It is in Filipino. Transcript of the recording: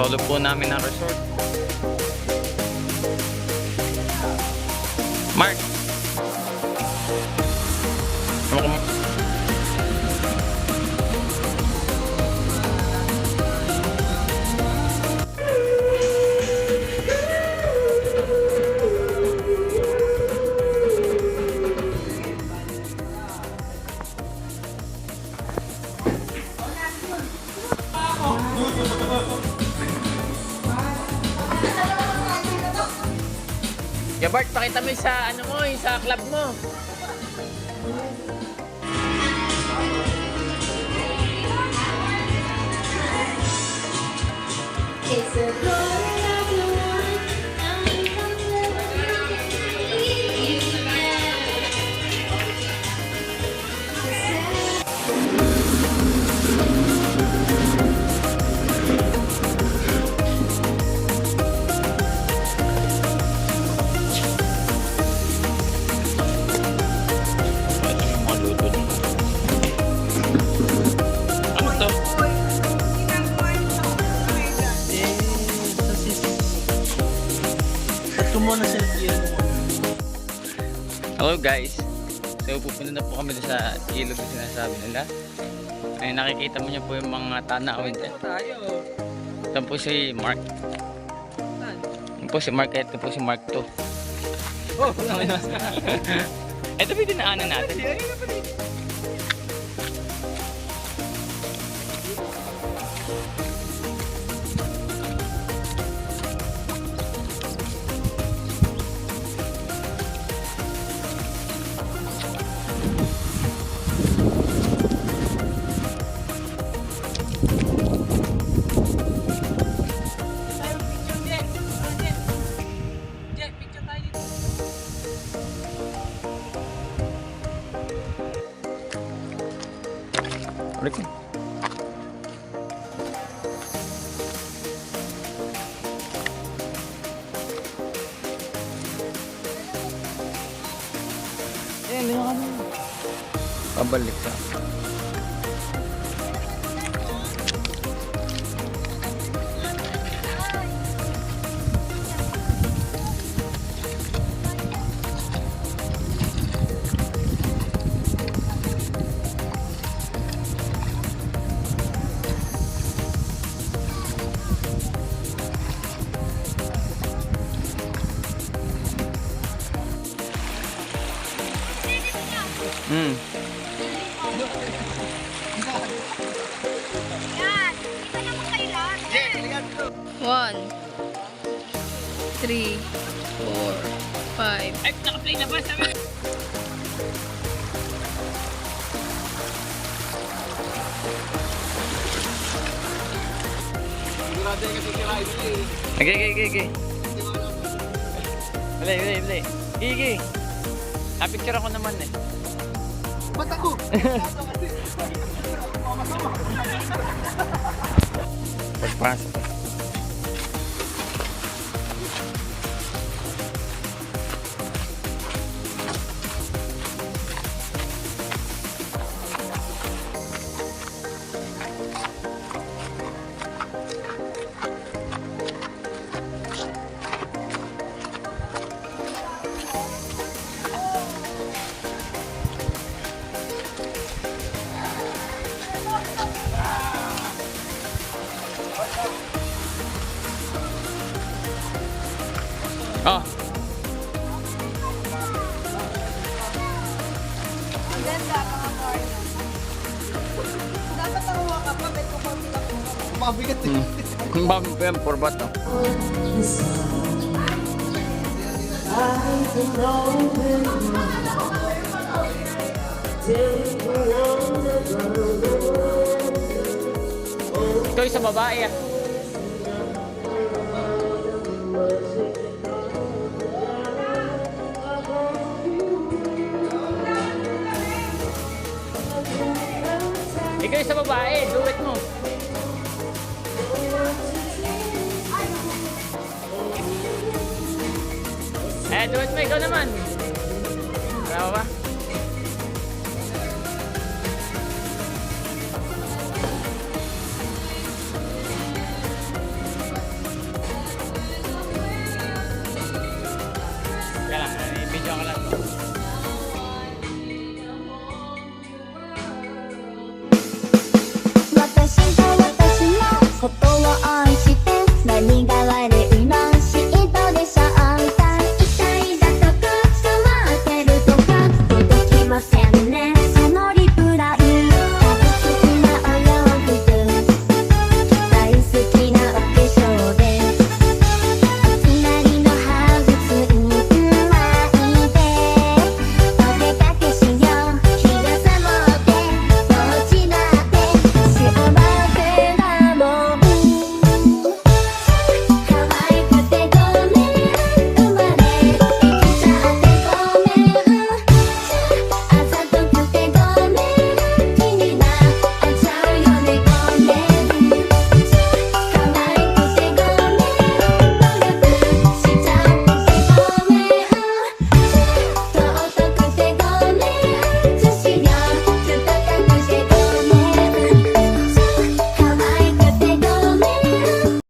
Solo po namin ang resort. Mark! Yeah, Bart, pakita mo yung sa ano mo, yung sa club mo. It's a glory of the one, and we come to Ano to? Hello guys. So pupunta na po kami sa ilog na sinasabi nila. Ay nakikita mo niyo po yung mga tanawin dyan. Ito po si Mark. Ito po si Mark. Ito po si Mark 2. Oh, ito po yung dinaanan natin. Ulit. Pabalik ka. One, 3, 4, 5. Ay, naka-play na ba? Sabi. Okay. Bili. Gigi. Picture ako naman eh. Ba't ako? Pagpasok. Oh. Ang ganda, mga corner. Dapat nakuha ka pa, bet ko konti lang po. Mabigat eh. Ang bami po yan, for bato. Ito yung sa babae ah. Ikaw yung sa babae, duet mo. Duet mo, ikaw naman. Bravo ba? 何が悪